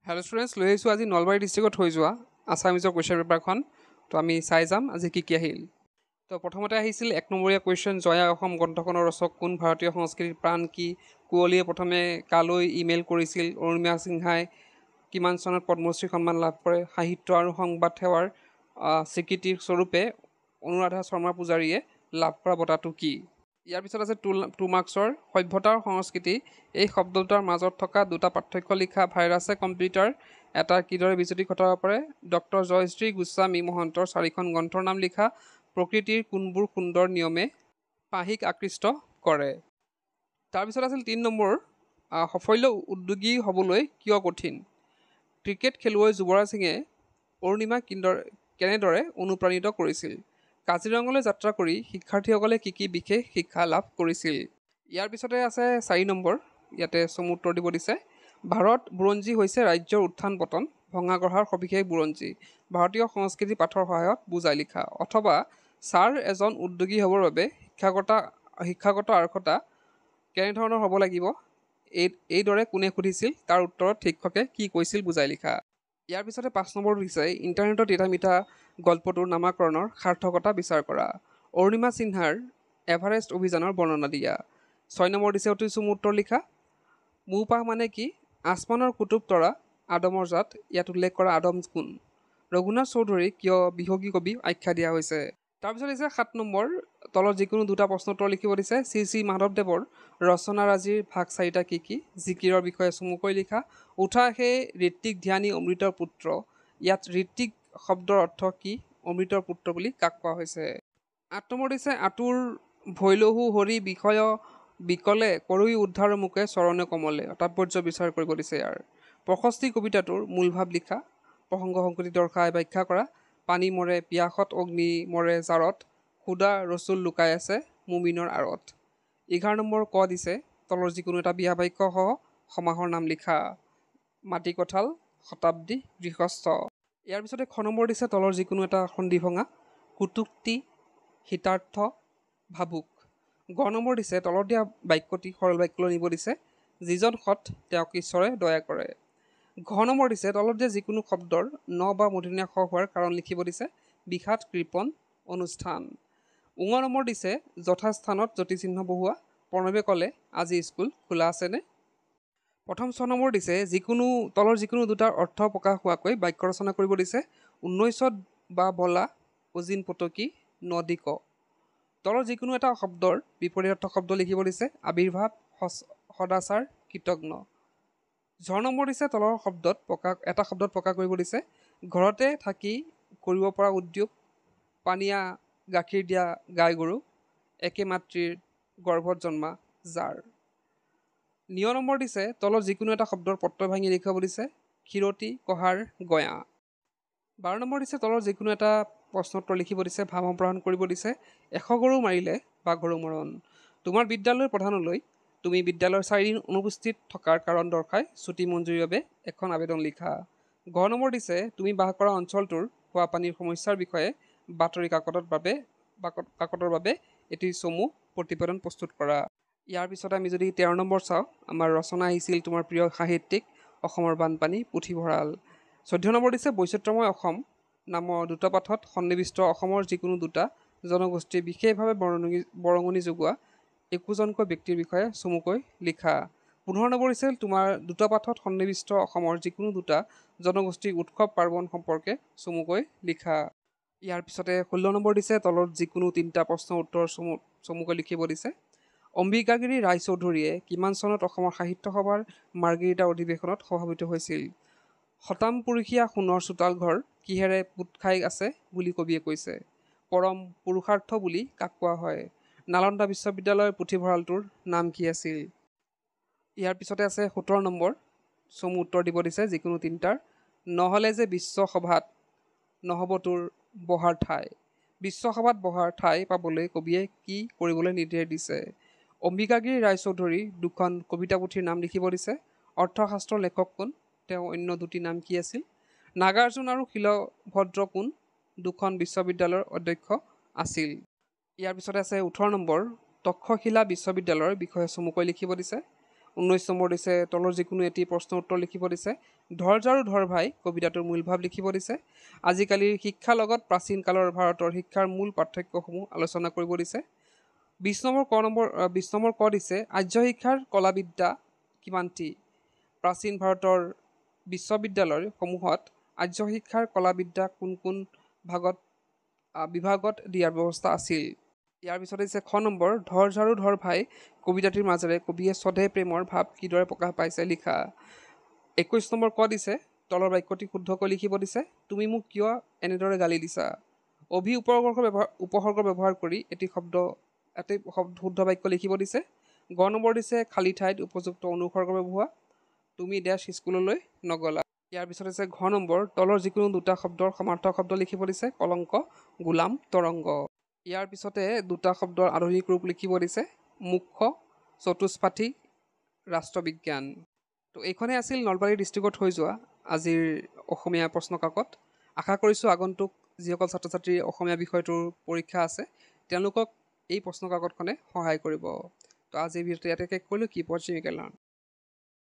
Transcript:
Hello' students, লৈ আহিছোঁ আজি নলবাৰী ডিষ্ট্ৰিক্টত হৈ যোৱা আছামিজৰ কুৱেশ্যন পেপাৰখন। তো আমি চাই যাম আজি কি কি আহিল। তো প্ৰথমতে আহিছিল 1 নম্বৰীয়া কুৱেশ্যন, জয়া অসম গ্ৰন্থখনৰ ৰচক কোন, ভাৰতীয় সংস্কৃতিৰ প্ৰাণ কি, কুঁৱলীয়ে প্ৰথমে কালৈ ইমেইল কৰিছিল, অৰুণিমা সিনহাই কিমান চনত পদ্মশ্ৰী সন্মান লাভ কৰে, সাহিত্য আৰু সংবাদ সেৱাৰ স্বীকৃতিৰ স্বৰূপে অনুৰাধা শৰ্মা পূজাৰীয়ে লাভ কৰা বঁটাটো কি। ইয়াৰ পিছত আছে 2 মাৰ্কছৰ সভ্যতা আৰু সংস্কৃতি। এই শব্দ দুটাৰ মাজত থকা দুটা পাৰ্থক্য লিখা। ভাইৰাছে কম্পিউটাৰ এটাৰ কিদৰে বিজুতি ঘটাব পাৰে। ডক্টৰ জয়শ্ৰী গোস্বামী মহন্তৰ 4খন গ্ৰন্থৰ নাম লিখা। প্ৰকৃতিৰ কোনবোৰ সুন্দৰ নিয়মে পাহিক আকৃষ্ট কৰে। তাৰপিছত আছিল 3 নম্বৰ, সাফল্য উদ্যোগী হ'বলৈ কিয় কঠিন। ক্ৰিকেট খেলুৱৈ যুৱৰাজ সিঙে অৰুণিমাক কেনেদৰে অনুপ্ৰাণিত কৰিছিল। কাজিৰঙালৈ যাত্ৰা কৰি শিক্ষাৰ্থীসকলে কি কি বিশেষ শিক্ষা লাভ কৰিছিল। ইয়াৰ পিছতে আছে 4 নম্বৰ, ইয়াতে চমু উত্তৰ দিব দিছে। ভাৰত বুৰঞ্জী হৈছে ৰাজ্যৰ উত্থান পতন, ভঙা গঢ়াৰ সবিশেষ বুৰঞ্জী, ভাৰতীয় সংস্কৃতি পাঠৰ সহায়ত বুজাই লিখা। অথবা ছাৰ এজন উদ্যোগী হ'বৰ বাবে শিক্ষাগত অৰ্হতা কেনেধৰণৰ হ'ব লাগিব, এইদৰে কোনে সুধিছিল, তাৰ উত্তৰত শিক্ষকে কি কৈছিল বুজাই লিখা। ইয়াৰ পিছতে 5 নম্বৰ দিছে ইণ্টাৰনেটত তিতা মিঠা গল্পটোৰ নামাকৰণৰ সাৰ্থকতা বিচাৰ কৰা। অৰুণিমা সিনহাৰ এভাৰেষ্ট অভিযানৰ বৰ্ণনা দিয়া। 6 নম্বৰ দিছে অতি চমু উত্তৰ লিখা। মৌপাশ মানে কি, আসমানৰ কুতুব তৰা, আদমৰ জাত, ইয়াত উল্লেখ কৰা আদম কোন। ৰঘুনাথ চৌধুৰীক কিয় বিহগী কবি আখ্যা দিয়া হৈছে। তাৰপিছত দিছে 7 নম্বৰ, তলত যিকোনো দুটা প্ৰশ্ন উত্তৰ লিখিব দিছে। শ্ৰী শ্ৰী মাধৱদেৱৰ ৰচনাৰাজিৰ ভাগ 4টা কি কি, জিকিৰৰ বিষয়ে চমুকৈ লিখা। উঠা সেই ঋত্বিক ধ্যানী অমৃতৰ পুত্ৰ, ইয়াত ঋত্বিক শব্দৰ অৰ্থ কি, অমৃতৰ পুত্ৰ বুলি কাক কোৱা হৈছে। 8 নম্বৰ দিছে আতুৰ ভৈলহু হৰি বিষয় বিকলে কৰৈ উদ্ধাৰ মুখে চৰণে কমলে, তাৎপৰ্য বিচাৰ কৰিব দিছে। ইয়াৰ প্ৰশস্তি কবিতাটোৰ মূল ভাৱ লিখা। প্ৰসংগ সংকতি দৰ্শাই ব্যাখ্যা কৰা। পানী মৰে পিয়াসত, অগ্নি মৰে জাৰত, সুদা ৰচুল লুকাই আছে মুমিনৰ আঁৰত। 11 নম্বৰ ক দিছে, তলৰ যিকোনো এটা বিয়া বাক্য সহ সমাসৰ নাম লিখা। মাটি কঁঠাল, শতাব্দী, গৃহস্থ। ইয়াৰ পিছতে খ নম্বৰ দিছে তলৰ যিকোনো এটা সন্ধি ভঙা। কুতুক্তি, হিতাৰ্থ, ভাবুক। গ নম্বৰ দিছে তলত দিয়া বাক্যটি সৰল বাক্যলৈ নিব দিছে। যিজন সৎ তেওঁক ঈশ্বৰে দয়া কৰে। ঘ নম্বৰ দিছে তলত দিয়া যিকোনো শব্দৰ ন বা মূৰ্ধন্য ষ হোৱাৰ কাৰণ লিখিব দিছে। বিষাদ, কৃপণ, অনুষ্ঠান। ঙ নম্বৰ দিছে যথাস্থানত যতিচিহ্ন বহুৱা। প্ৰণৱে ক'লে আজি স্কুল খোলা আছেনে। প্ৰথম 6 নম্বৰ দিছে তলৰ যিকোনো দুটাৰ অৰ্থ প্ৰকাশ হোৱাকৈ বাক্য ৰচনা কৰিব দিছে। 19ত বা বলা, অজিন পতকী, নদী ক। তলৰ যিকোনো এটা শব্দৰ বিপৰীতাৰ্থ শব্দ লিখিব দিছে। আবিৰ্ভাৱ, সদাচাৰ, কৃতজ্ঞ। ঝ নম্বৰ দিছে তলৰ এটা শব্দত প্ৰকাশ কৰিব দিছে। ঘৰতে থাকি কৰিব পৰা উদ্যোগ, পানীয়া গাখীৰ দিয়া গাই গৰু, একে মাতৃৰ গৰ্ভত জন্মা যাৰ। ঞ নম্বৰ দিছে তলত যিকোনো এটা শব্দৰ প্ৰত্যয় ভাঙি দেখুৱাব দিছে। ক্ষীৰতী, কহাৰ, গঞা। 12 নম্বৰ দিছে তলৰ যিকোনো এটা প্ৰশ্ন উত্তৰ লিখিব দিছে। ভাৱ সম্প্ৰসাৰণ কৰিব দিছে। 100 গৰু মাৰিলে বাঘৰো মৰণ। তোমাৰ বিদ্যালয়ৰ প্ৰধানলৈ তুমি বিদ্যালয়ৰ 4 দিন অনুপস্থিত থকাৰ কাৰণ দৰ্শাই ছুটি মঞ্জুৰিৰ বাবে এখন আবেদন লিখা। ঘ নম্বৰ দিছে তুমি বাস কৰা অঞ্চলটোৰ খোৱা পানীৰ সমস্যাৰ বিষয়ে বাতৰি কাকতৰ বাবে এটি চমু প্ৰতিবেদন প্ৰস্তুত কৰা। ইয়াৰ পিছতে আমি যদি 13 নম্বৰ চাওঁ, আমাৰ ৰচনা আহিছিল তোমাৰ প্ৰিয় সাহিত্যিক অসমৰ বানপানী, পুথিভঁৰাল। 14 নম্বৰ দিছে বৈচিত্ৰময় অসম নামৰ দুটা পাঠত সন্নিৱিষ্ট অসমৰ যিকোনো দুটা জনগোষ্ঠীৰ বিশেষভাৱে বৰঙণি যোগোৱা একোজনকৈ ব্যক্তিৰ বিষয়ে চমুকৈ লিখা। 15 নম্বৰ দিছে তোমাৰ দুটা পাঠত সন্নিৱিষ্ট অসমৰ যিকোনো দুটা জনগোষ্ঠীৰ উৎসৱ পাৰ্বণ সম্পৰ্কে চমুকৈ লিখা। ইয়াৰ পিছতে 16 নম্বৰ দিছে তলত যিকোনো 3টা প্ৰশ্নৰ উত্তৰ চমুকৈ লিখিব দিছে। অম্বিকাগিৰি ৰায়চৌধুৰীয়ে কিমান চনত অসমৰ সাহিত্য সভাৰ মাৰ্গেৰিটা অধিৱেশনত সভাপতি হৈছিল। শতামপুৰুষীয়া সোণৰ চোতাল ঘৰ কিহেৰে পোত খাই আছে বুলি কবিয়ে কৈছে। পৰম পুৰুষাৰ্থ বুলি কাক কোৱা হয়। নালন্দা বিশ্ববিদ্যালয়ৰ পুথিভঁৰালটোৰ নাম কি আছিল। ইয়াৰ পিছতে আছে 17 নম্বৰ, চমু উত্তৰ দিব দিছে যিকোনো 3টাৰ। নহ'লে যে বিশ্বসভাত নহ'ব তোৰ বহাৰ ঠাই। বিশ্বসভাত বহাৰ ঠাই পাবলৈ কবিয়ে কি কৰিবলৈ নিৰ্দেশ দিছে। অম্বিকাগিৰি ৰায়চৌধুৰীৰ 2খন কবিতা পুথিৰ নাম লিখিব দিছে। অৰ্থশাস্ত্ৰৰ লেখক কোন, তেওঁ অন্য দুটি নাম কি আছিল। নাগাৰ্জুন আৰু শিলভদ্ৰ কোন 2খন বিশ্ববিদ্যালয়ৰ অধ্যক্ষ আছিল। ইয়াৰ পিছতে আছে 18 নম্বৰ, তক্ষশিলা বিশ্ববিদ্যালয়ৰ বিষয়ে চমুকৈ লিখিব দিছে। 19 নম্বৰ দিছে তলৰ যিকোনো এটি প্ৰশ্নৰ উত্তৰ লিখিব দিছে। ধৰ ঝাৰু ধৰ ভাই কবিতাটোৰ মূল ভাৱ লিখিব দিছে। আজিকালিৰ শিক্ষাৰ লগত প্ৰাচীন কালৰ ভাৰতৰ শিক্ষাৰ মূল পাৰ্থক্যসমূহ আলোচনা কৰিব দিছে। 20 নম্বৰ ক দিছে আৰ্য শিক্ষাৰ কলাবিদ্যা কিমানটি? প্ৰাচীন ভাৰতৰ বিশ্ববিদ্যালয়সমূহত আৰ্য শিক্ষাৰ কলাবিদ্যা কোন কোন বিভাগত দিয়াৰ ব্যৱস্থা আছিল? ইয়াৰ পিছত দিছে খ নম্বৰ ধৰ ঝাৰু ধৰ ভাই কবিতাটিৰ মাজেৰে কবিয়ে স্বদেহ প্ৰেমৰ ভাৱ কিদৰে প্ৰকাশ পাইছে লিখা। 21 নম্বৰ ক দিছে তলৰ বাক্যটি শুদ্ধকৈ লিখিব দিছে। তুমি মোক কিয় এনেদৰে গালি দিছা? উপসৰ্গ ব্যৱহাৰ কৰি এটি শুদ্ধ বাক্য লিখিব দিছে। গ নম্বৰ দিছে খালী ঠাইত উপযুক্ত অনুসৰ্গ ব্যৱহাৰ। তুমি ডেছ স্কুললৈ নগলা। ইয়াৰ পিছত আছে ঘ নম্বৰ তলৰ যিকোনো দুটা শব্দৰ সমাৰ্থক শব্দ লিখিব দিছে। কলংক, গোলাম, তৰংগ। ইয়াৰ পিছতে দুটা শব্দৰ আধুনিক ৰূপ লিখিব দিছে। মুখ্য, চতুষ্পাঠী, ৰাষ্ট্ৰবিজ্ঞান। তো এইখনেই আছিল নলবাৰী ডিষ্ট্ৰিক্টত হৈ যোৱা আজিৰ অসমীয়া প্ৰশ্ন কাকত। আশা কৰিছোঁ আগন্তুক যিসকল ছাত্ৰ ছাত্ৰীৰ অসমীয়া বিষয়টোৰ পৰীক্ষা আছে তেওঁলোকক এই প্ৰশ্ন কাকতখনে সহায় কৰিব। তো আজি ভিডিঅ'টো ইয়াতে শেষ কৰিলোঁ। কিপ ৱাচিং, ইউ কেন লাৰ্ণ।